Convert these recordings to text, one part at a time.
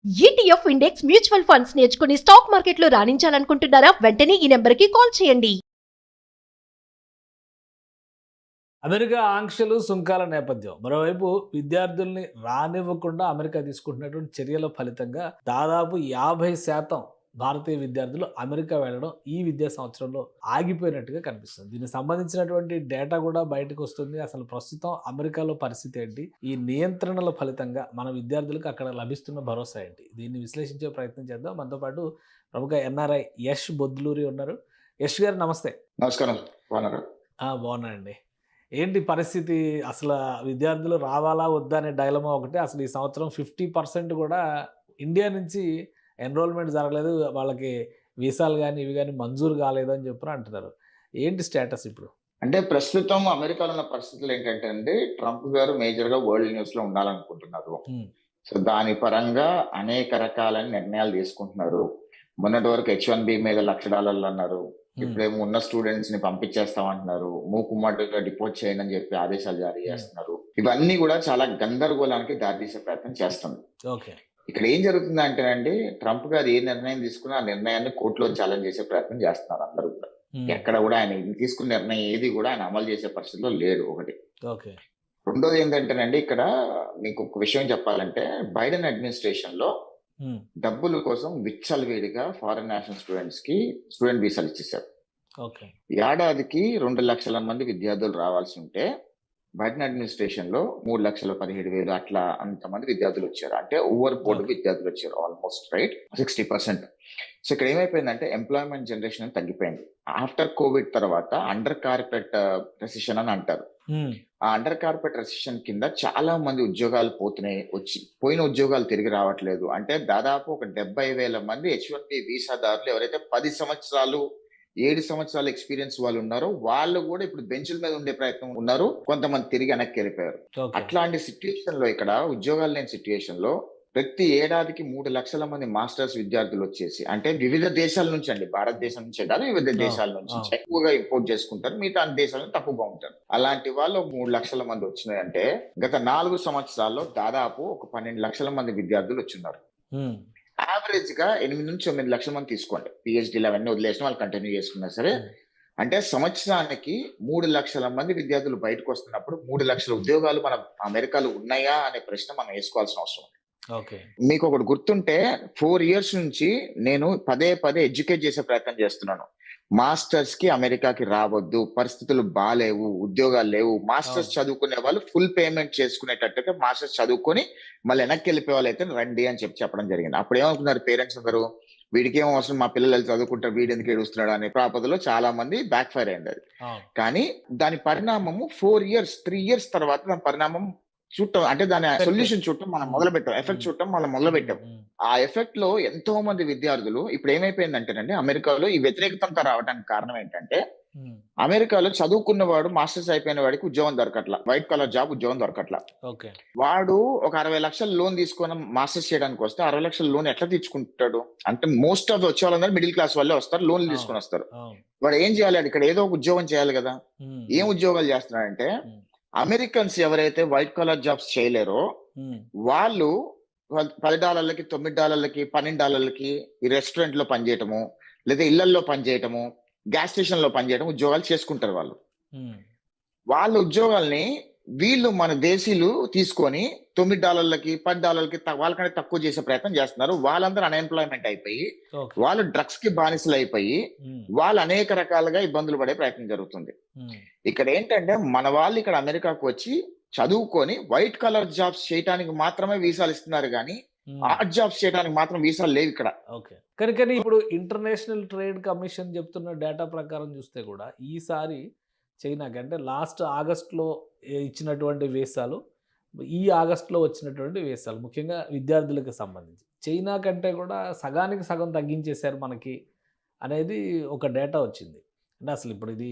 ETF index mutual funds నేర్చుకుని stock మార్కెట్లో రాణించాలనుకుంటున్నారా? వెంటనే ఈ నెంబర్కి కాల్ చేయండి. అమెరికా ఆంక్షలు, సుంకాల నేపథ్యం. మరోవైపు విద్యార్థుల్ని రానివ్వకుండా అమెరికా తీసుకుంటున్నటువంటి చర్యల ఫలితంగా దాదాపు 50% భారతీయ విద్యార్థులు అమెరికా వెళ్ళడం ఈ విద్యా సంవత్సరంలో ఆగిపోయినట్టుగా కనిపిస్తుంది. దీనికి సంబంధించినటువంటి డేటా కూడా బయటకు వస్తుంది. అసలు ప్రస్తుతం అమెరికాలో పరిస్థితి ఏంటి? ఈ నియంత్రణల ఫలితంగా మన విద్యార్థులకు అక్కడ లభిస్తున్న భరోసా ఏంటి? దీన్ని విశ్లేషించే ప్రయత్నం చేద్దాం. మనతో పాటు ప్రముఖ ఎన్ఆర్ఐ యష్ బొద్దులూరి ఉన్నారు. యష్ గారు నమస్తే. నమస్కారం. బాగున్నారా? బాగున్నానండి. ఏంటి పరిస్థితి? అసలు విద్యార్థులు రావాలా వద్దా అనే డైలమా ఒకటి. అసలు ఈ సంవత్సరం 50% కూడా ఇండియా నుంచి ఎన్రోల్మెంట్ జరగలేదు. వాళ్ళకి వీసాలు గానీ, ఇవి గానీ మంజూరు కాలేదు అని చెప్పి అంటున్నారు. ఏంటి స్టేటస్ ఇప్పుడు? అంటే ప్రస్తుతం అమెరికాలో ఉన్న పరిస్థితులు ఏంటంటే అండి, ట్రంప్ గారు మేజర్‌గా వరల్డ్ న్యూస్‌లో ఉండాలనుకుంటున్నారు. హ్మ్. సో, దాని పరంగా అనేక రకాలైన నిర్ణయాలు తీసుకుంటున్నారు. మొన్నటి వరకు H-1B మీద $1,00,000 అన్నారు. హ్మ్. ఇప్పుడేమో ఉన్న స్టూడెంట్స్‌ని పంపించేస్తామంటున్నారు. మూకుమ్మడిగా డిపోర్ట్ చేయండి అని చెప్పి ఆదేశాలు జారీ చేస్తున్నారు. ఇవన్నీ కూడా చాలా గందరగోళానికి దారితీసే ప్రయత్నం చేస్తుంది. ఓకే. ఇక్కడ ఏం జరుగుతుందంటేనండి, ట్రంప్ గారు ఏ నిర్ణయం తీసుకున్నా ఆ నిర్ణయాన్ని కోర్టులో ఛాలెంజ్ చేసే ప్రయత్నం చేస్తున్నారు అందరూ కూడా. హ్మ్. ఎక్కడ కూడా ఆయన తీసుకున్న నిర్ణయం ఏది కూడా ఆయన అమలు చేసే పరిస్థితిలో లేడు ఒకటి. ఓకే. రెండోది ఏంటంటేనండి, ఇక్కడ మీకు ఒక విషయం చెప్పాలంటే, బైడెన్ అడ్మినిస్ట్రేషన్‌లో హ్మ్. డబ్బుల కోసం విచ్చలవిడిగా ఫారెన్ నేషనల్ స్టూడెంట్స్‌కి స్టూడెంట్ వీసాలు ఇచ్చేసారు. ఓకే. ఏడాదికి 2,00,000 మంది విద్యార్థులు రావాల్సి ఉంటే, బైడెన్ అడ్మినిస్ట్రేషన్‌లో 3,17,000 అట్లా అంతమంది విద్యార్థులు వచ్చారు. అంటే ఓవర్ బోర్డ్ ఓకే. విద్యార్థులు వచ్చారు ఆల్మోస్ట్ రైట్ 60%. సో, ఇక్కడ ఏమైపోయిందంటే ఎంప్లాయ్‌మెంట్ జనరేషన్ అని తగ్గిపోయింది. ఆఫ్టర్ కోవిడ్ తర్వాత అండర్ కార్పెట్ రెసిషన్ అని అంటారు. హ్మ్. ఆ అండర్ కార్పెట్ రెసిషన్ కింద చాలా మంది ఉద్యోగాలు పోతున్నాయి. పోయిన ఉద్యోగాలు తిరిగి రావట్లేదు. అంటే దాదాపు ఒక 70,000 మంది H-1B వీసాదారులు ఎవరైతే 10 సంవత్సరాలు 7 సంవత్సరాల ఎక్స్‌పీరియన్స్ వాళ్ళు ఉన్నారో, వాళ్ళు కూడా ఇప్పుడు బెంచుల మీద ఉండే ప్రయత్నం ఉన్నారు. కొంతమంది తిరిగి వెనక్కెళ్ళిపోయారు. ఓకే. అట్లాంటి సిట్యుయేషన్‌లో ఇక్కడ ఉద్యోగాలు లేని సిట్యుయేషన్‌లో ప్రతి ఏడాదికి 3,00,000 మంది మాస్టర్స్ విద్యార్థులు వచ్చేసి, అంటే వివిధ దేశాల నుంచి అండి. భారతదేశం నుంచే కాదు, వివిధ దేశాల నుంచి ఎక్కువగా ఇంపోర్ట్ చేసుకుంటారు. మిగతా అన్ని దేశాలను తక్కువగా ఉంటారు. అలాంటి వాళ్ళు 3,00,000 మంది వచ్చినాయంటే, గత 4 సంవత్సరాల్లో దాదాపు ఒక 12,00,000 మంది విద్యార్థులు వచ్చున్నారు. హ్మ్. యావరేజ్ గా 8-9 లక్షల మంది తీసుకోండి. పిహెచ్డీలు అవన్నీ వదిలేసిన వాళ్ళు కంటిన్యూ చేసుకున్నా సరే, హ్మ్. అంటే సంవత్సరానికి 3,00,000 మంది విద్యార్థులు బయటకు వస్తున్నప్పుడు 3,00,000 ఉద్యోగాలు మన అమెరికాలో ఉన్నాయా అనే ప్రశ్న మనం వేసుకోవాల్సిన అవసరం ఉంది. ఓకే. మీకు ఒకటి గుర్తుంటే 4 ఇయర్స్ నుంచి నేను పదే పదే ఎడ్యుకేట్ చేసే ప్రయత్నం చేస్తున్నాను. మాస్టర్స్ కి అమెరికాకి రావద్దు, పరిస్థితులు బాలేవు, ఉద్యోగాలు లేవు. మాస్టర్స్ అవును. చదువుకునే వాళ్ళు ఫుల్ పేమెంట్ చేసుకునేటట్టయితే మాస్టర్స్ చదువుకొని మళ్ళీ వెనక్కి వెళ్ళిపోయే వాళ్ళైతే రండి అని చెప్పడం జరిగింది. అప్పుడు ఏమనుకున్నారు పేరెంట్స్ అందరూ, వీడికి ఏం అవసరం, మా పిల్లలు చదువుకుంటారు, వీడు ఎందుకు ఏడుస్తున్నాడు అనే ప్రాపదలో చాలా మంది బ్యాక్ ఫైర్ అయింది అది. అవును. కానీ దాని పరిణామము 3 ఇయర్స్ తర్వాత దాని పరిణామం చూడటం, అంటే దాని సొల్యూషన్ చూడటం మనం హ్మ్. మొదలు పెట్టాం. ఎఫెక్ట్ హ్మ్. చూడటం మనం మొదలు పెట్టాం. హ్మ్. ఆ ఎఫెక్ట్ లో ఎంతో మంది విద్యార్థులు ఇప్పుడు ఏమైపోయిందంటేనండి, అమెరికాలో ఈ వ్యతిరేకతంతో రావడానికి కారణం ఏంటంటే, హ్మ్. అమెరికాలో చదువుకున్న వాడు మాస్టర్స్ అయిపోయిన వాడికి ఉద్యోగం దొరకట్లా. వైట్ కలర్ జాబ్ ఉద్యోగం దొరకట్లా. ఓకే. వాడు ఒక 60 లక్షలు లోన్ తీసుకొని మాస్టర్స్ చేయడానికి వస్తే 60 లక్షల లోన్ ఎట్లా తీర్చుకుంటాడు? అంటే మోస్ట్ ఆఫ్ వచ్చే వాళ్ళందరూ మిడిల్ క్లాస్ వాళ్ళే వస్తారు. లోన్లు అవును. తీసుకొని వస్తారు. అవును. వాడు ఏం చేయాలి? ఇక్కడ ఏదో ఒక ఉద్యోగం చేయాలి కదా. హ్మ్. ఏం హ్మ్. ఉద్యోగాలు చేస్తున్నాడంటే, హ్మ్. అమెరికన్స్ ఎవరైతే వైట్ కలర్ జాబ్స్ చేయలేరో హ్మ్. వాళ్ళు $10కి, $9కి, $12కి ఈ రెస్టారెంట్ లో పనిచేయటము, లేదా ఇళ్లల్లో పనిచేయటము, గ్యాస్ స్టేషన్ లో పనిచేయటం ఉద్యోగాలు చేసుకుంటారు వాళ్ళు. హ్మ్. వాళ్ళ ఉద్యోగాల్ని వీళ్ళు మన దేశీయులు తీసుకొని $9కి, $10కి వాళ్ళకంటే తక్కువ చేసే ప్రయత్నం చేస్తున్నారు. వాళ్ళందరూ అన్ఎంప్లాయ్మెంట్ అయిపోయి, ఓకే. వాళ్ళు డ్రగ్స్ కి బానిసలు అయిపోయి, హ్మ్. వాళ్ళు అనేక రకాలుగా ఇబ్బందులు పడే ప్రయత్నం జరుగుతుంది. హ్మ్. ఇక్కడ ఏంటంటే, మన వాళ్ళు ఇక్కడ అమెరికాకు వచ్చి చదువుకొని వైట్ కలర్ జాబ్స్ చేయటానికి మాత్రమే వీసాలు ఇస్తున్నారు గానీ, హ్మ్. ఆర్ట్ జాబ్స్ చేయడానికి మాత్రం వీసాలు లేవు ఇక్కడ. ఓకే. కానీ ఇప్పుడు ఇంటర్నేషనల్ ట్రేడ్ కమిషన్ చెప్తున్న డేటా ప్రకారం చూస్తే కూడా ఈసారి చైనాకి అంటే లాస్ట్ ఆగస్ట్‌లో ఇచ్చినటువంటి వీసాలు, ఈ ఆగస్ట్‌లో వచ్చినటువంటి వీసాలు ముఖ్యంగా విద్యార్థులకు సంబంధించి. చైనా కంటే కూడా సగానికి సగం తగ్గించేశారు మనకి అనేది ఒక డేటా వచ్చింది. అంటే అసలు ఇప్పుడు ఇది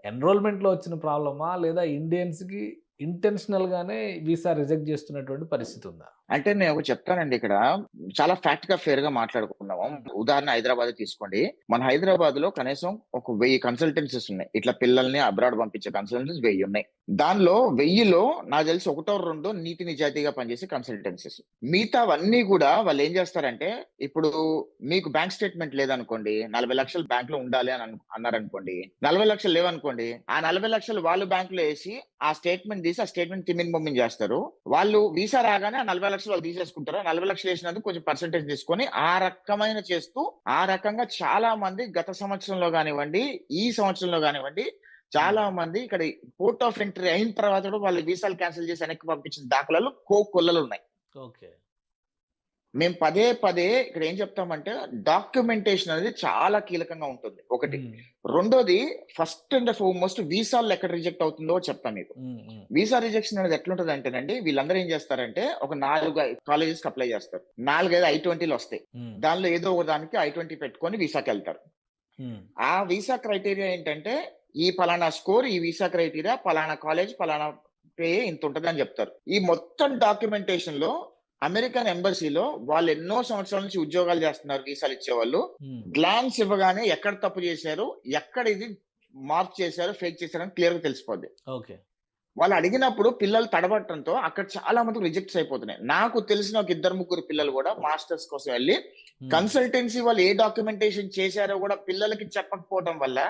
ఎన్రోల్‌మెంట్‌లో వచ్చిన ప్రాబ్లమా? లేదా ఇండియన్స్‌కి ఇంటెన్షనల్‌గానే వీసా రిజెక్ట్ చేస్తున్నటువంటి పరిస్థితి ఉందా? అంటే నేను ఒకటి చెప్తానండి ఇక్కడ. చాలా ఫ్యాక్ట్ గా ఫేర్ గా మాట్లాడుకుందాము. ఉదాహరణ హైదరాబాద్ తీసుకోండి. మన హైదరాబాద్ లో కనీసం ఒక 1000 కన్సల్టెన్సీస్ ఉన్నాయి. ఇట్లా పిల్లల్ని అబ్రాడ్ పంపించే కన్సల్టెన్సీస్ 1000 ఉన్నాయి. దానిలో 1000లో నాకు తెలిసి ఒకటో రెండో నీతి నిజాయితీగా పనిచేసే కన్సల్టెన్సీస్. మిగతావన్నీ కూడా వాళ్ళు ఏం చేస్తారంటే, ఇప్పుడు మీకు బ్యాంక్ స్టేట్మెంట్ లేదనుకోండి, 40 లక్షలు బ్యాంక్ లో ఉండాలి అని అన్నారనుకోండి, 40 లక్షలు లేవనుకోండి, ఆ 40 లక్షలు వాళ్ళు బ్యాంక్ లో వేసి ఆ స్టేట్మెంట్ తీసి ఆ స్టేట్మెంట్ తిమ్మిని బొమ్మిని చేస్తారు. వాళ్ళు వీసా రాగానే ఆ 40 లక్షలు వాళ్ళు తీసేసుకుంటారు. 40 లక్షలు వేసినందుకు కొంచెం పర్సెంటేజ్ తీసుకొని ఆ రకమైన చేస్తూ ఆ రకంగా చాలా మంది గత సంవత్సరంలో కానివ్వండి, ఈ సంవత్సరంలో కానివ్వండి, చాలా మంది ఇక్కడ పోర్ట్ ఆఫ్ ఎంట్రీ అయిన తర్వాత కూడా వాళ్ళు వీసాలు క్యాన్సిల్ చేసి వెనక్కి పంపించిన దాఖలాలు కొల్లలు ఉన్నాయి. ఓకే. మేము పదే పదే ఇక్కడ ఏం చెప్తామంటే, డాక్యుమెంటేషన్ అనేది చాలా కీలకంగా ఉంటుంది ఒకటి. రెండోది, ఫస్ట్ అండ్ ఫార్మోస్ట్ వీసాలు ఎక్కడ రిజెక్ట్ అవుతుందో చెప్తాను మీకు. వీసా రిజెక్షన్ అనేది ఎట్లుంటది అంటేనండి, వీళ్ళందరూ ఏం చేస్తారంటే ఒక 4 కాలేజెస్ కి అప్లై చేస్తారు. 4-5 I-20లు వస్తాయి. దానిలో ఏదో ఒక దానికి I-20 పెట్టుకొని వీసాకి వెళ్తారు. ఆ వీసా క్రైటీరియా ఏంటంటే, ఈ పలానా స్కోర్, ఈ వీసా క్రైటీరియా, పలానా కాలేజ్, పలానా పే ఇంత ఉంటది అని చెప్తారు. ఈ మొత్తం డాక్యుమెంటేషన్ లో అమెరికన్ ఎంబసీలో వాళ్ళు ఎన్నో సంవత్సరాల నుంచి ఉద్యోగాలు చేస్తున్నారు వీసాలు ఇచ్చేవాళ్ళు. గ్లాన్స్ ఇవ్వగానే ఎక్కడ తప్పు చేశారు, ఎక్కడ ఇది మార్క్ చేశారు, ఫేక్ చేశారు అని క్లియర్ గా తెలిసిపోద్ది. ఓకే. వాళ్ళు అడిగినప్పుడు పిల్లలు తడబట్టడంతో అక్కడ చాలా మంది రిజెక్ట్స్ అయిపోతున్నాయి. నాకు తెలిసిన ఒక 2-3 పిల్లలు కూడా మాస్టర్స్ కోసం వెళ్ళి కన్సల్టెన్సీ వాళ్ళు ఏ డాక్యుమెంటేషన్ చేశారో కూడా పిల్లలకి చెప్పకపోవడం వల్ల,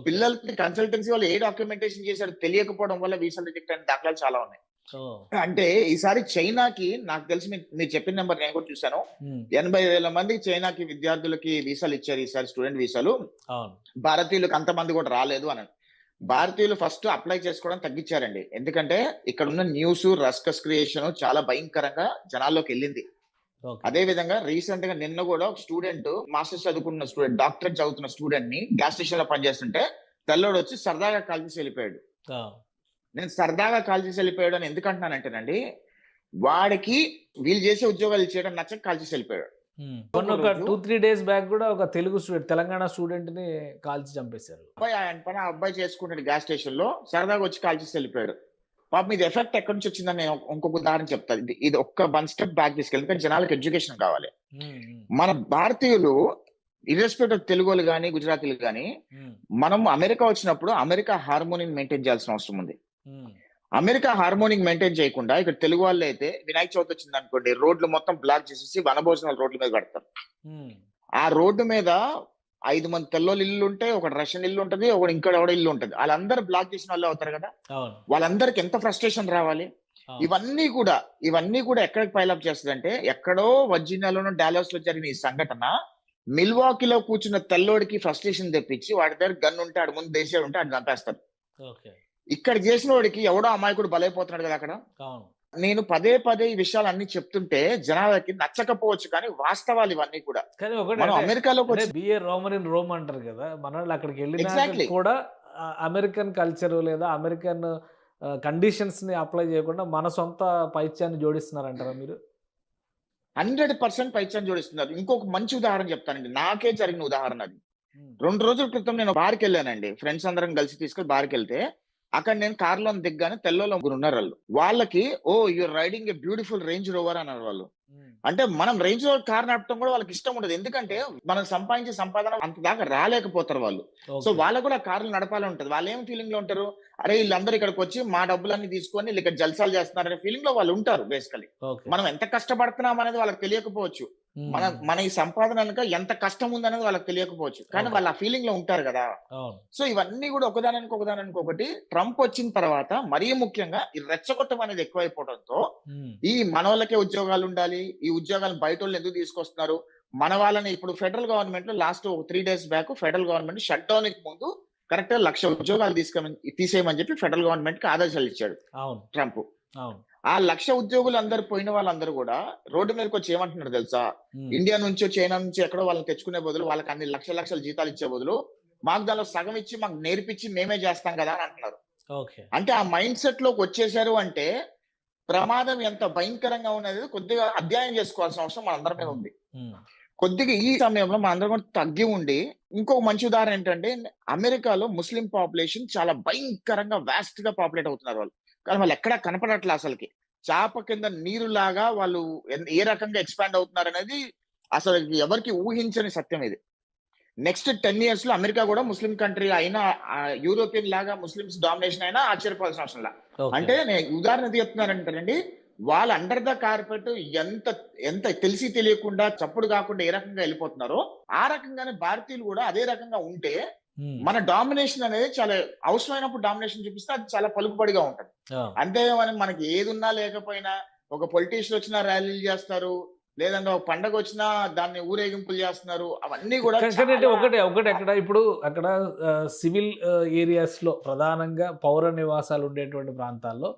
పిల్లలకి కన్సల్టెన్సీ వాళ్ళు ఏ డాక్యుమెంటేషన్ చేశారో తెలియకపోవడం వల్ల వీసాలు రిజెక్ట్ అయిన దాఖలాలు చాలా ఉన్నాయి. అంటే ఈసారి చైనాకి, నాకు తెలిసి మీరు చెప్పిన నెంబర్ నేను కూడా చూసాను, 80,000 మంది చైనాకి విద్యార్థులకి వీసాలు ఇచ్చారు ఈసారి, స్టూడెంట్ వీసాలు. భారతీయులకు అంతమంది కూడా రాలేదు అని. భారతీయులు ఫస్ట్ అప్లై చేసుకోవడం తగ్గించారండి. ఎందుకంటే ఇక్కడ ఉన్న న్యూస్, రస్కస్ క్రియేషన్ చాలా భయంకరంగా జనాల్లోకి వెళ్ళింది. అదే విధంగా రీసెంట్ గా నిన్న కూడా ఒక స్టూడెంట్, మాస్టర్స్ చదువుకున్న స్టూడెంట్, డాక్టరేట్ చదువుతున్న స్టూడెంట్ ని గ్యాస్ స్టేషన్ లో పనిచేస్తుంటే తెల్లోడు వచ్చి సరదాగా కాల్ చేసి వెళ్ళిపోయాడు. నేను సరదాగా కాల్ చేసి వెళ్ళిపోయాడు అని ఎందుకు అంటున్నానంటేనండి, వాడికి వీళ్ళు చేసే ఉద్యోగాలు చేయడం నచ్చక కాల్ చేసి వెళ్ళిపోయాడు. ఒక 2-3 డేస్ బ్యాక్ కూడా ఒక తెలుగు స్టూడెంట్, తెలంగాణ స్టూడెంట్ ని కాల్చి చంపేశారు. ఆయన పని ఆ అబ్బాయి చేసుకుంటాడు గ్యాస్ స్టేషన్ లో, సరదాగా వచ్చి కాల్ చేసి వెళ్ళిపోయాడు. పాపం ఇది ఎఫెక్ట్ ఎక్కడి నుంచి వచ్చిందని నేను ఇంకొక ఉదాహరణ చెప్తాను. ఇది ఒక్క 1 స్టెప్ బ్యాక్ తీసుకెళ్ళి, ఎందుకంటే జనాలకు ఎడ్యుకేషన్ కావాలి. మన భారతీయులు ఇర్రెస్పెక్టివ్ తెలుగు వాళ్ళు కానీ, గుజరాతీలు కానీ, మనం అమెరికా వచ్చినప్పుడు అమెరికా హార్మోనిని మెయింటైన్ చేయాల్సిన అవసరం ఉంది. అమెరికా హార్మోనింగ్ మెయింటైన్ చేయకుండా ఇక్కడ తెలుగు వాళ్ళు అయితే వినాయక చవితి వచ్చింది అనుకోండి, రోడ్లు మొత్తం బ్లాక్ చేసేసి వనభోజనాలు రోడ్ల మీద పెడతారు. ఆ రోడ్డు మీద 5 మంది తెల్లోళ్ళు ఇల్లు ఉంటాయి, ఒక రష్యన్ ఇల్లు ఉంటది, ఒక ఇంకోటి ఎవడ ఇల్లు ఉంటది. వాళ్ళందరూ బ్లాక్ చేసిన వాళ్ళు అవుతారు కదా. వాళ్ళందరికి ఎంత ఫ్రస్ట్రేషన్ రావాలి. ఇవన్నీ కూడా ఎక్కడికి పైలప్ చేస్తుంది అంటే, ఎక్కడో వర్జీనియాలోనో డాలస్ లో జరిగిన ఈ సంఘటన మిల్వాకీలో కూర్చున్న తెల్లోడికి ఫ్రస్ట్రేషన్ తెప్పించి వాడి దగ్గర గన్ ఉంటే, ఆడు ముందు దేశాడు ఉంటే ఆడు చంపేస్తారు. ఇక్కడ చేసిన వాడికి ఎవడో అమాయకుడు బలైపోతున్నాడు కదా అక్కడ. నేను పదే పదే ఈ విషయాలు అన్ని చెప్తుంటే జనాలకి నచ్చకపోవచ్చు, కానీ వాస్తవాలు ఇవన్నీ కూడా. కానీ మనం అమెరికాలో బిఏ రోమన్ ఇన్ రోమ్ అంటారు కదా, మన వాళ్ళు అక్కడికి వెళ్ళిన కూడా అమెరికన్ కల్చర్ లేదా అమెరికన్ కండిషన్స్ ని అప్లై చేయకుండా మన సొంత పైత్యాన్ని జోడిస్తున్నారంటారా మీరు? 100% పైత్యాన్ని జోడిస్తున్నారు. ఇంకొక మంచి ఉదాహరణ చెప్తానండి, నాకే జరిగిన ఉదాహరణ అది. 2 రోజుల క్రితం నేను బార్కి వెళ్ళానండి, ఫ్రెండ్స్ అందరం కలిసి తీసుకెళ్ళి బార్కి వెళ్తే, అక్కడ నేను కార్లో దిగ్గానే తెల్లలో ఉన్నారు వాళ్ళు. వాళ్ళకి oh you're riding a beautiful Range Rover అన్నారు వాళ్ళు. అంటే మనం రేంజ్ రోవర్ కార్ నడపడం కూడా వాళ్ళకి ఇష్టం ఉండదు, ఎందుకంటే మనం సంపాదించే సంపాదన అంత దాకా రాలేకపోతారు వాళ్ళు. సో వాళ్ళకు కూడా కార్లు నడపాలని ఉంటది. వాళ్ళు ఏం ఫీలింగ్ లో ఉంటారు, అరే వీళ్ళందరూ ఇక్కడికి వచ్చి మా డబ్బులన్నీ తీసుకొని ఇక్కడ జల్సాలు చేస్తున్నారనే ఫీలింగ్ లో వాళ్ళు ఉంటారు. బేసికలీ మనం ఎంత కష్టపడుతున్నాం అనేది వాళ్ళకి తెలియకపోవచ్చు, మన ఈ సంపాదన వెనుక ఎంత కష్టం ఉందనేది వాళ్ళకి తెలియకపోవచ్చు, కానీ వాళ్ళు ఆ ఫీలింగ్ లో ఉంటారు కదా. సో ఇవన్నీ కూడా ఒకదానికి ఒకటి ట్రంప్ వచ్చిన తర్వాత మరీ ముఖ్యంగా ఈ రెచ్చగొట్టం అనేది ఎక్కువైపోవడంతో, ఈ మన వాళ్ళకే ఉద్యోగాలు ఉండాలి, ఈ ఉద్యోగాలు బయట వాళ్ళు ఎందుకు తీసుకొస్తున్నారు, మన వాళ్ళని ఇప్పుడు ఫెడరల్ గవర్నమెంట్ లో last 3 days back federal government shut down కి ముందు కరెక్ట్ గా 1,00,000 ఉద్యోగాలు తీసేయమని చెప్పి ఫెడరల్ గవర్నమెంట్ కి ఆదేశాలు ఇచ్చాడు ట్రంప్. ఆ 1,00,000 ఉద్యోగులు అందరు పోయిన వాళ్ళందరూ కూడా రోడ్డు మీదకి వచ్చి ఏమంటున్నారు తెలుసా, ఇండియా నుంచో చైనా నుంచి ఎక్కడో వాళ్ళని తెచ్చుకునే బదులు, వాళ్ళకి అన్ని లక్షల జీతాలు ఇచ్చే బదులు మాకు దానిలో సగం ఇచ్చి మాకు నేర్పించి మేమే చేస్తాం కదా అని అంటున్నారు. అంటే ఆ మైండ్ సెట్ లోకి వచ్చేసారు అంటే ప్రమాదం ఎంత భయంకరంగా ఉన్నది కొద్దిగా అధ్యయనం చేసుకోవాల్సిన అవసరం మనందరి మీద ఉంది. కొద్దిగా ఈ సమయంలో మనందరం కూడా తగ్గి ఉండి, ఇంకొక మంచి ఉదాహరణ ఏంటంటే, అమెరికాలో ముస్లిం పాపులేషన్ చాలా భయంకరంగా వాస్ట్ గా పాపులేట్ అవుతున్నారు వాళ్ళు, కానీ వాళ్ళు ఎక్కడా కనపడట్లే అసలుకి. చాప కింద నీరులాగా వాళ్ళు ఏ రకంగా ఎక్స్పాండ్ అవుతున్నారు అనేది అసలు ఎవరికి ఊహించని సత్యం ఇది. నెక్స్ట్ 10 ఇయర్స్ లో అమెరికా కూడా ముస్లిం కంట్రీ అయినా యూరోపియన్ లాగా ముస్లిమ్స్ డామినేషన్ అయినా ఆశ్చర్యపోవాల్సిన అవసరం లేదు. అంటే నేను ఉదాహరణ చెప్తున్నానంటేనండి, వాళ్ళ అండర్ ద కార్పెట్ ఎంత ఎంత తెలిసి తెలియకుండా చప్పుడు కాకుండా ఏ రకంగా వెళ్ళిపోతున్నారో ఆ రకంగానే భారతీయులు కూడా అదే రకంగా ఉంటే మన డామినేషన్ అనేది చాలా అవసరమైనప్పుడు డామినేషన్ చూపిస్తే అది చాలా పలుకుబడిగా ఉంటది. అంతేగాని మనకి ఏది ఉన్నా లేకపోయినా ఒక పొలిటీషియన్ వచ్చినా ర్యాలీలు చేస్తారు, లేదంటే ఒక పండగ వచ్చినా దాన్ని ఊరేగింపులు చేస్తున్నారు. అవన్నీ కూడా ఒకటి అక్కడ ఇప్పుడు అక్కడ సివిల్ ఏరియాస్ లో ప్రధానంగా పౌర నివాసాలు ఉండేటువంటి ప్రాంతాల్లో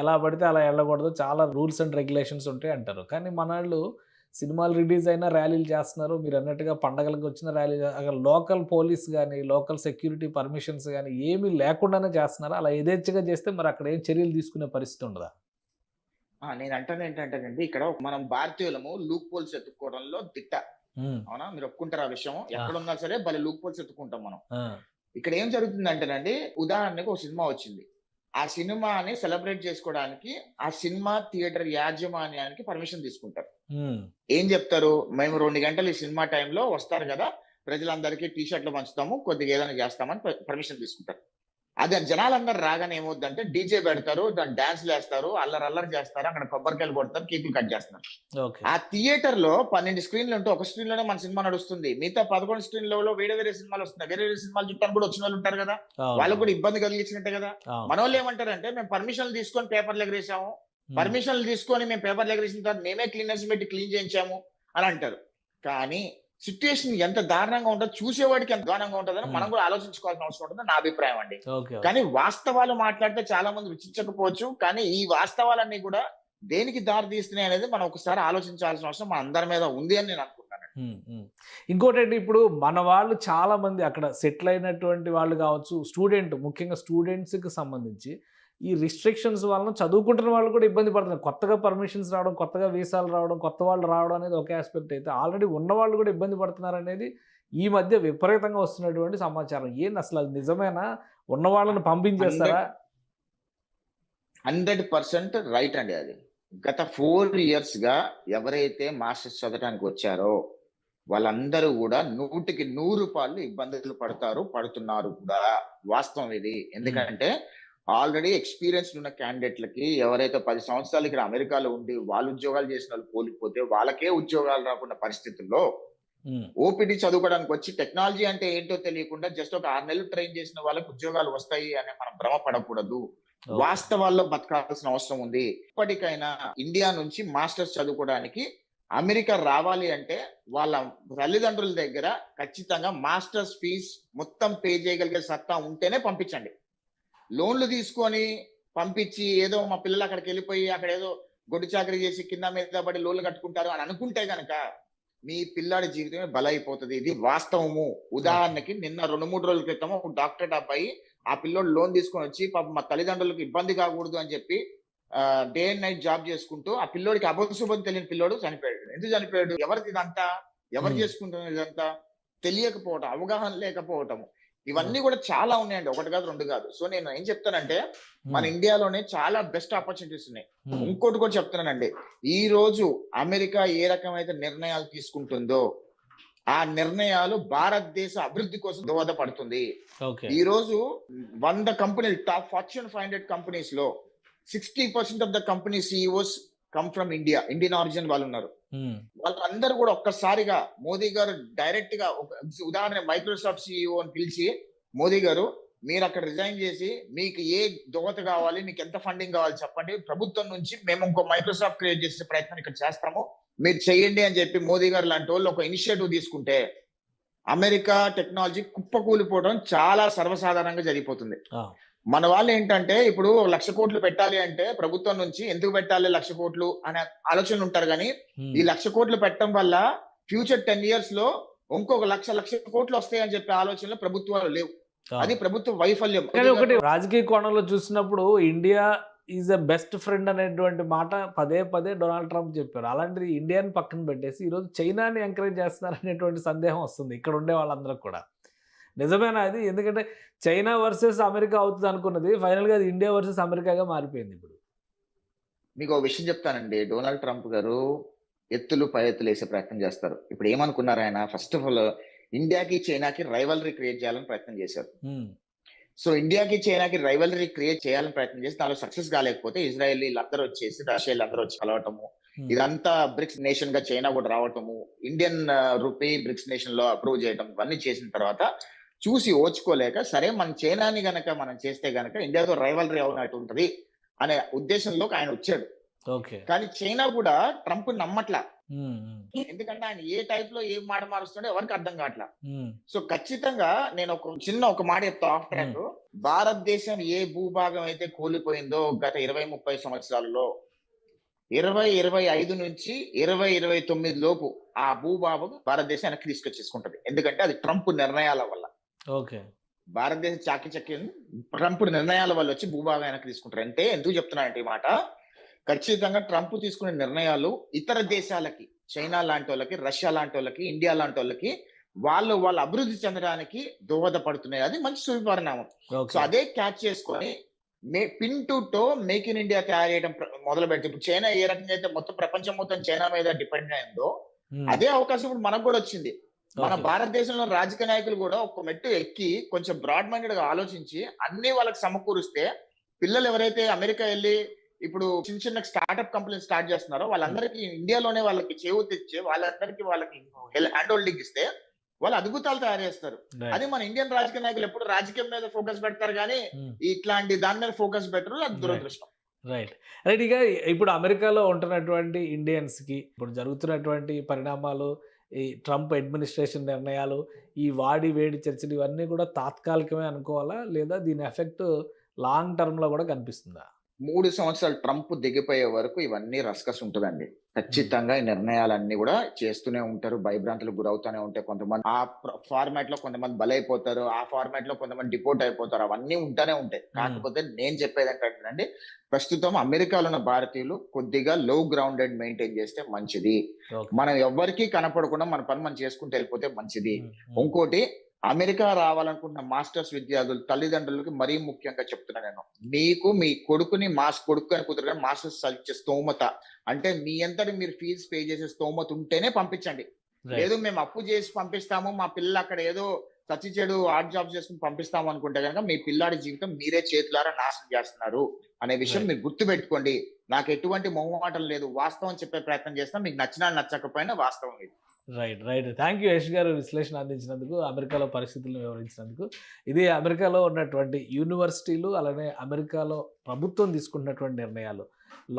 ఎలా పడితే అలా వెళ్ళకూడదు, చాలా రూల్స్ అండ్ రెగ్యులేషన్స్ ఉంటాయి అంటారు. కానీ మన వాళ్ళు సినిమాలు రిలీజ్ అయినా ర్యాలీలు చేస్తున్నారు. మీరు అన్నట్టుగా పండగలకు వచ్చిన ర్యాలీ, అక్కడ లోకల్ పోలీస్ కానీ లోకల్ సెక్యూరిటీ పర్మిషన్స్ కానీ ఏమీ లేకుండానే చేస్తున్నారు. అలా యథేచ్ఛగా చేస్తే మరి అక్కడ ఏం చర్యలు తీసుకునే పరిస్థితి ఉండదా? నేను అంటాను ఏంటంటేనండి, ఇక్కడ మనం భారతీయులము లూప్ పోల్స్ ఎత్తుక్కోవడంలో దిట్ట. అవునా, మీరు ఒప్పుకుంటారు ఆ విషయం? ఎక్కడున్నా సరే భలే లూప్ పోల్స్ ఎత్తుకుంటాం మనం. ఇక్కడ ఏం జరుగుతుందంటేనండి, ఉదాహరణకు ఒక సినిమా వచ్చింది. ఆ సినిమాని సెలబ్రేట్ చేసుకోవడానికి ఆ సినిమా థియేటర్ యాజమాన్యానికి పర్మిషన్ తీసుకుంటారు. ఏం చెప్తారు, మేము 2 గంటలు ఈ సినిమా టైంలో వస్తారు కదా, ప్రజలందరికీ టీ షర్ట్లు పంచుతాము, కొద్దిగా ఏదైనా చేస్తామని పర్మిషన్ తీసుకుంటారు. అదే జనాలందరూ రాగానే ఏమవుద్దంటే డీజే పెడతారు, దాని డాన్స్లు వేస్తారు, అల్లరి చేస్తారు, అక్కడ కొబ్బరికాయలు కొడతారు, కేకులు కట్ చేస్తున్నారు. ఆ థియేటర్ లో 12 స్క్రీన్లు ఉంటే ఒక స్క్రీన్ లోనే మన సినిమా నడుస్తుంది. మిగతా 11 స్క్రీన్లలో వేరే సినిమాలు వస్తున్నాయి. వేరే సినిమాలు చుట్టానికి కూడా వచ్చిన వాళ్ళు ఉంటారు కదా, వాళ్ళకు కూడా ఇబ్బంది కలిగించినట్టే కదా. మన వాళ్ళు ఏమంటారంటే, మేము పర్మిషన్లు తీసుకొని పేపర్లు ఎగరేసాము, పర్మిషన్లు తీసుకొని మేము పేపర్లు ఎగరేసిన తర్వాత మేమే క్లీనర్స్ పెట్టి క్లీన్ చేయించాము అని అంటారు. కానీ సిచ్యుయేషన్ ఎంత దారుణంగా ఉంటుందో చూసేవాడికి ఎంత దారుణంగా ఉంటుందని మనం కూడా ఆలోచించుకోవాల్సిన అవసరం ఉంటుంది, నా అభిప్రాయం అండి. కానీ వాస్తవాలు మాట్లాడితే చాలా మంది రుచించకపోవచ్చు, కానీ ఈ వాస్తవాలన్నీ కూడా దేనికి దారి తీస్తున్నాయి అనేది మనం ఒకసారి ఆలోచించాల్సిన అవసరం మన అందరి మీద ఉంది అని నేను అనుకుంటాను. ఇంకోటి, ఇప్పుడు మన వాళ్ళు చాలా మంది అక్కడ సెటిల్ అయినటువంటి వాళ్ళు కావచ్చు, ముఖ్యంగా స్టూడెంట్స్ కి సంబంధించి ఈ రిస్ట్రిక్షన్స్ వలన చదువుకుంటున్న వాళ్ళు కూడా ఇబ్బంది పడుతున్నారు. కొత్తగా పర్మిషన్స్ రావడం, కొత్తగా వీసాలు రావడం, కొత్త వాళ్ళు రావడం అనేది ఒక ఆస్పెక్ట్ అయితే, ఆల్రెడీ ఉన్న వాళ్ళు కూడా ఇబ్బంది పడుతున్నారు అనేది ఈ మధ్య విపరీతంగా వస్తున్నటువంటి సమాచారం. ఏంది అసలు, అది నిజమేనా? ఉన్న వాళ్ళని పంపించేస్తారా? 100% రైట్ అండి. అది గత 4 ఇయర్స్ గా ఎవరైతే మాస్టర్స్ చదవడానికి వచ్చారో వాళ్ళందరూ కూడా 100కి 100 ఇబ్బందులు పడుతున్నారు కూడా. వాస్తవం ఇది. ఎందుకంటే ఆల్రెడీ ఎక్స్పీరియన్స్ ఉన్న క్యాండిడేట్లకి, ఎవరైతే 10 సంవత్సరాలు ఇక్కడ అమెరికాలో ఉండి వాళ్ళు ఉద్యోగాలు చేసిన వాళ్ళు కోల్పోతే వాళ్ళకే ఉద్యోగాలు రాకుండా పరిస్థితుల్లో ఓపీడీ చదువుకోవడానికి వచ్చి టెక్నాలజీ అంటే ఏంటో తెలియకుండా జస్ట్ ఒక 6 నెలలు ట్రైన్ చేసిన వాళ్ళకి ఉద్యోగాలు వస్తాయి అని మనం భ్రమపడకూడదు. వాస్తవాల్లో బతకాల్సిన అవసరం ఉంది. ఇప్పటికైనా ఇండియా నుంచి మాస్టర్స్ చదువుకోవడానికి అమెరికా రావాలి అంటే వాళ్ళ తల్లిదండ్రుల దగ్గర ఖచ్చితంగా మాస్టర్స్ ఫీజ్ మొత్తం పే చేయగలిగే సత్తా ఉంటేనే పంపించండి. లోన్లు తీసుకొని పంపించి ఏదో మా పిల్లలు అక్కడికి వెళ్ళిపోయి అక్కడ ఏదో గొడ్డు చాకరీ చేసి కింద మీద పడి లోన్లు కట్టుకుంటారు అని అనుకుంటే గనక మీ పిల్లాడి జీవితమే బలైపోతుంది. ఇది వాస్తవము. ఉదాహరణకి నిన్న 2-3 రోజుల క్రితం ఒక డాక్టర్ అబ్బాయి ఆ పిల్లోడు లోన్ తీసుకొని వచ్చి పాప మా తల్లిదండ్రులకు ఇబ్బంది కాకూడదు అని చెప్పి డే అండ్ నైట్ జాబ్ చేసుకుంటూ ఆ పిల్లోడికి అబద్ధశుభం తెలియని పిల్లోడు చనిపోయాడు. ఎందుకు చనిపోయాడు? ఎవరిది ఇదంతా? ఎవరు చేసుకుంటున్నారు ఇదంతా? తెలియకపోవటం, అవగాహన లేకపోవటము, ఇవన్నీ కూడా చాలా ఉన్నాయండి. 1 కాదు 2 కాదు. సో నేను ఏం చెప్తానంటే, మన ఇండియాలోనే చాలా బెస్ట్ ఆపర్చునిటీస్ ఉన్నాయి. ఇంకోటి కూడా చెప్తున్నానండి, ఈ రోజు అమెరికా ఏ రకమైన నిర్ణయాలు తీసుకుంటుందో ఆ నిర్ణయాలు భారతదేశ అభివృద్ధి కోసం దోహదపడుతుంది. ఈ రోజు 100 కంపెనీలు, టాప్ ఫార్చ్యూన్ 500 కంపెనీస్ లో 60% of the company CEOs come from India. Indian origin వాళ్ళు ఉన్నారు. వాళ్ళందరూ కూడా ఒక్కసారిగా మోదీ గారు డైరెక్ట్ గా, ఉదాహరణ మైక్రోసాఫ్ట్ సిఇఓ అని పిలిచి, మోదీ గారు మీరు అక్కడ రిజైన్ చేసి మీకు ఏ దోహత కావాలి, మీకు ఎంత ఫండింగ్ కావాలి చెప్పండి, ప్రభుత్వం నుంచి మేము ఇంకో మైక్రోసాఫ్ట్ క్రియేట్ చేసే ప్రయత్నం ఇక్కడ చేస్తాము, మీరు చేయండి అని చెప్పి మోదీ గారు లాంటి వాళ్ళు ఒక ఇనిషియేటివ్ తీసుకుంటే అమెరికా టెక్నాలజీ కుప్పకూలిపోవడం చాలా సర్వసాధారణంగా జరిగిపోతుంది. మన వాళ్ళు ఏంటంటే, ఇప్పుడు 1,00,000 కోట్లు పెట్టాలి అంటే ప్రభుత్వం నుంచి ఎందుకు పెట్టాలి 1,00,000 కోట్లు అనే ఆలోచనలు ఉంటారు. కానీ ఈ 1,00,000 కోట్లు పెట్టడం వల్ల ఫ్యూచర్ 10 years లో ఇంకొక 1,00,000 కోట్లు వస్తాయని చెప్పే ఆలోచనలు ప్రభుత్వాలు లేవు. అది ప్రభుత్వ వైఫల్యం. ఒకటి రాజకీయ కోణంలో చూసినప్పుడు India is a best friend అనేటువంటి మాట పదే డొనాల్డ్ ట్రంప్ చెప్పారు. అలాంటిది ఇండియాని పక్కన పెట్టేసి ఈరోజు చైనాని ఎంకరేజ్ చేస్తున్నారు అనేటువంటి సందేహం వస్తుంది ఇక్కడ ఉండే వాళ్ళందరూ కూడా. నిజమేనా అది? ఎందుకంటే చైనా వర్సెస్ అమెరికా అవుతుంది అనుకున్నది ఫైనల్గా అది ఇండియా వర్సెస్ అమెరికాగా మారిపోయింది ఇప్పుడు. మీకు ఒక విషయం చెప్తానండి. డొనాల్డ్ ట్రంప్ గారు ఎత్తులు పై ఎత్తులు వేసే ప్రయత్నం చేస్తారు. ఇప్పుడు ఏమనుకున్నారు ఆయన, ఫస్ట్ ఆఫ్ ఆల్ ఇండియాకి చైనాకి రైవల్రీ క్రియేట్ చేయాలని ప్రయత్నం చేశారు. ఉమ్, సో ఇండియాకి చైనాకి రైవల్రీ క్రియేట్ చేయాలని ప్రయత్నం చేసి దానిలో సక్సెస్ కాలేకపోతే ఇజ్రాయెల్ వీళ్ళందరూ వచ్చేసి, రష్యా అందరూ వచ్చి కలవటము, ఉమ్, ఇదంతా బ్రిక్స్ నేషన్ గా చైనా కూడా రావటము, ఇండియన్ రూపీ బ్రిక్స్ నేషన్ లో అప్రూవ్ చేయటం, ఇవన్నీ చేసిన తర్వాత చూసి ఓచుకోలేక, సరే మన చైనాని గనక మనం చేస్తే గనక ఇండియాతో రైవల్రీ అవునట్టు ఉంటది అనే ఉద్దేశంలో ఆయన వచ్చాడు. ఓకే. కానీ చైనా కూడా ట్రంప్ నమ్మట్లా. ఉమ్, ఉమ్, ఎందుకంటే ఆయన ఏ టైప్ లో ఏం మాట మారుస్తుండో ఎవరికి అర్థం కావట్లా. ఉమ్, సో ఖచ్చితంగా నేను ఒక మాట చెప్తా ఆఫ్ ట్రాక్. భారతదేశం ఏ భూభాగం అయితే కూలిపోయిందో గత 20-30 సంవత్సరాలలో, 2025 నుంచి 2029 లోపు ఆ భూభాగం భారతదేశం వెనక్కి తీసుకొచ్చేసుకుంటది. ఎందుకంటే అది ట్రంప్ నిర్ణయాల వల్ల. ఓకే. భారతదేశం చాకచక్యం ట్రంప్ నిర్ణయాల వల్ల వచ్చి భూభాగం వెనక్కి తీసుకుంటారు. అంటే ఎందుకు చెప్తున్నానంటే ఈ మాట, ఖచ్చితంగా ట్రంప్ తీసుకునే నిర్ణయాలు ఇతర దేశాలకి, చైనా లాంటి వాళ్ళకి, రష్యా లాంటి వాళ్ళకి, ఇండియా లాంటి వాళ్ళకి వాళ్ళు అభివృద్ధి చెందడానికి దోహదపడుతున్నాయి. అది మంచి శుభపరిణామం. So okay. అదే క్యాచ్ చేసుకొని pin to toe make in India తయారు చేయడం మొదలు పెడితే, ఇప్పుడు చైనా ఏ రకంగా అయితే మొత్తం ప్రపంచం మొత్తం చైనా మీద డిపెండ్ అయిందో, ఉమ్, అదే అవకాశం ఇప్పుడు మనకు కూడా వచ్చింది. మన ఓకే. భారతదేశంలో రాజకీయ నాయకులు కూడా ఒక మెట్టు ఎక్కి కొంచెం బ్రాడ్ మైండెడ్ గా ఆలోచించి అన్ని వాళ్ళకి సమకూరుస్తే, పిల్లలు ఎవరైతే అమెరికా వెళ్ళి ఇప్పుడు చిన్న చిన్న స్టార్ట్అప్ కంపెనీలు స్టార్ట్ చేస్తున్నారో వాళ్ళందరికీ ఇండియాలోనే వాళ్ళకి చేయూతిచ్చి వాళ్ళకి హ్యాండ్ హోల్డింగ్ ఇస్తే వాళ్ళు అద్భుతాలు తయారు చేస్తారు. రైట్. అది మన ఇండియన్ రాజకీయ నాయకులు ఎప్పుడు రాజకీయం మీద ఫోకస్ పెడతారు కానీ ఉమ్, ఇట్లాంటి దాని మీద ఫోకస్ పెట్టరు. అది దురదృష్టం. రైట్. రైట్. ఇక ఇప్పుడు అమెరికాలో ఉంటున్నటువంటి ఇండియన్స్కి ఇప్పుడు జరుగుతున్నటువంటి పరిణామాలు, ఈ ట్రంప్ అడ్మినిస్ట్రేషన్ నిర్ణయాలు, ఈ వాడి వేడి చర్చలు ఇవన్నీ కూడా తాత్కాలికమే అనుకోవాలా, లేదా దీని ఎఫెక్ట్ లాంగ్ టర్మ్లో కూడా కనిపిస్తుందా? 3 సంవత్సరాలు ట్రంప్ దిగిపోయే వరకు ఇవన్నీ రస్కస్ ఉంటుందండి. ఖచ్చితంగా ఈ నిర్ణయాలన్నీ కూడా చేస్తూనే ఉంటారు. భయభ్రాంతులకు గురవుతూనే ఉంటాయి. కొంతమంది ఆ ఫార్మాట్ లో కొంతమంది బలైపోతారు, ఆ ఫార్మాట్ లో కొంతమంది డిపోర్ట్ అయిపోతారు. అవన్నీ ఉంటూనే ఉంటాయి. కాకపోతే నేను చెప్పేది ఏంటంటే, ప్రస్తుతం అమెరికాలో ఉన్న భారతీయులు కొద్దిగా లో గ్రౌండెడ్ మెయింటైన్ చేస్తే మంచిది. ఓకే. మనం ఎవ్వరికీ కనపడకుండా మన పని మనం చేసుకుంటూ వెళ్ళిపోతే మంచిది. ఉమ్, ఉమ్, ఇంకోటి, అమెరికా రావాలనుకుంటున్న మాస్టర్స్ విద్యార్థులు తల్లిదండ్రులకి మరీ ముఖ్యంగా చెప్తున్నా నేను, మీకు మీ కొడుకుని కొడుకు అని కూతురు మాస్టర్స్ చదివించే స్తోమత, అంటే మీ అంతటి మీరు ఫీజు పే చేసే స్తోమత ఉంటేనే పంపించండి. రైట్. లేదు మేము అప్పు చేసి పంపిస్తాము, మా పిల్లలు అక్కడ ఏదో చచ్చి చెడు ఆర్ట్ జాబ్ చేసుకుని పంపిస్తాము అనుకుంటే కనుక మీ పిల్లాడి జీవితం మీరే చేతులారా నాశనం చేస్తున్నారు అనే విషయం రైట్. మీరు గుర్తు పెట్టుకోండి. నాకు ఎటువంటి మొహమాటం లేదు, వాస్తవం చెప్పే ప్రయత్నం చేస్తాం. మీకు నచ్చినా నచ్చకపోయినా వాస్తవం ఇది. Right. Right. Thank you Yash గారు, విశ్లేషణ అందించినందుకు, అమెరికాలో పరిస్థితులను వివరించినందుకు. ఇది అమెరికాలో ఉన్నటువంటి యూనివర్సిటీలు, అలానే అమెరికాలో ప్రభుత్వం తీసుకున్నటువంటి నిర్ణయాలు,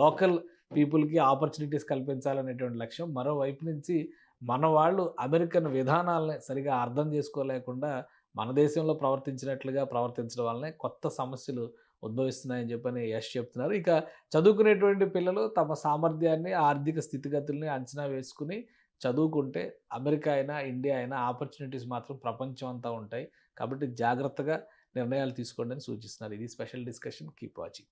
లోకల్ పీపుల్కి ఆపర్చునిటీస్ కల్పించాలనేటువంటి లక్ష్యం. మరోవైపు నుంచి మన వాళ్ళు అమెరికన్ విధానాలని సరిగా అర్థం చేసుకోలేకుండా మన దేశంలో ప్రవర్తించినట్లుగా ప్రవర్తించడం వల్లనే కొత్త సమస్యలు ఉద్భవిస్తున్నాయని చెప్పని యష్ చెప్తున్నారు. ఇక చదువుకునేటువంటి పిల్లలు తమ సామర్థ్యాన్ని, ఆర్థిక స్థితిగతుల్ని అంచనా వేసుకుని చదువుకుంటే అమెరికా అయినా, ఇండియా అయినా ఆపర్చునిటీస్ మాత్రం ప్రపంచం అంతా ఉంటాయి. కాబట్టి జాగ్రత్తగా నిర్ణయాలు తీసుకోండి అని సూచిస్తున్నారు. ఇది స్పెషల్ డిస్కషన్. Keep watching.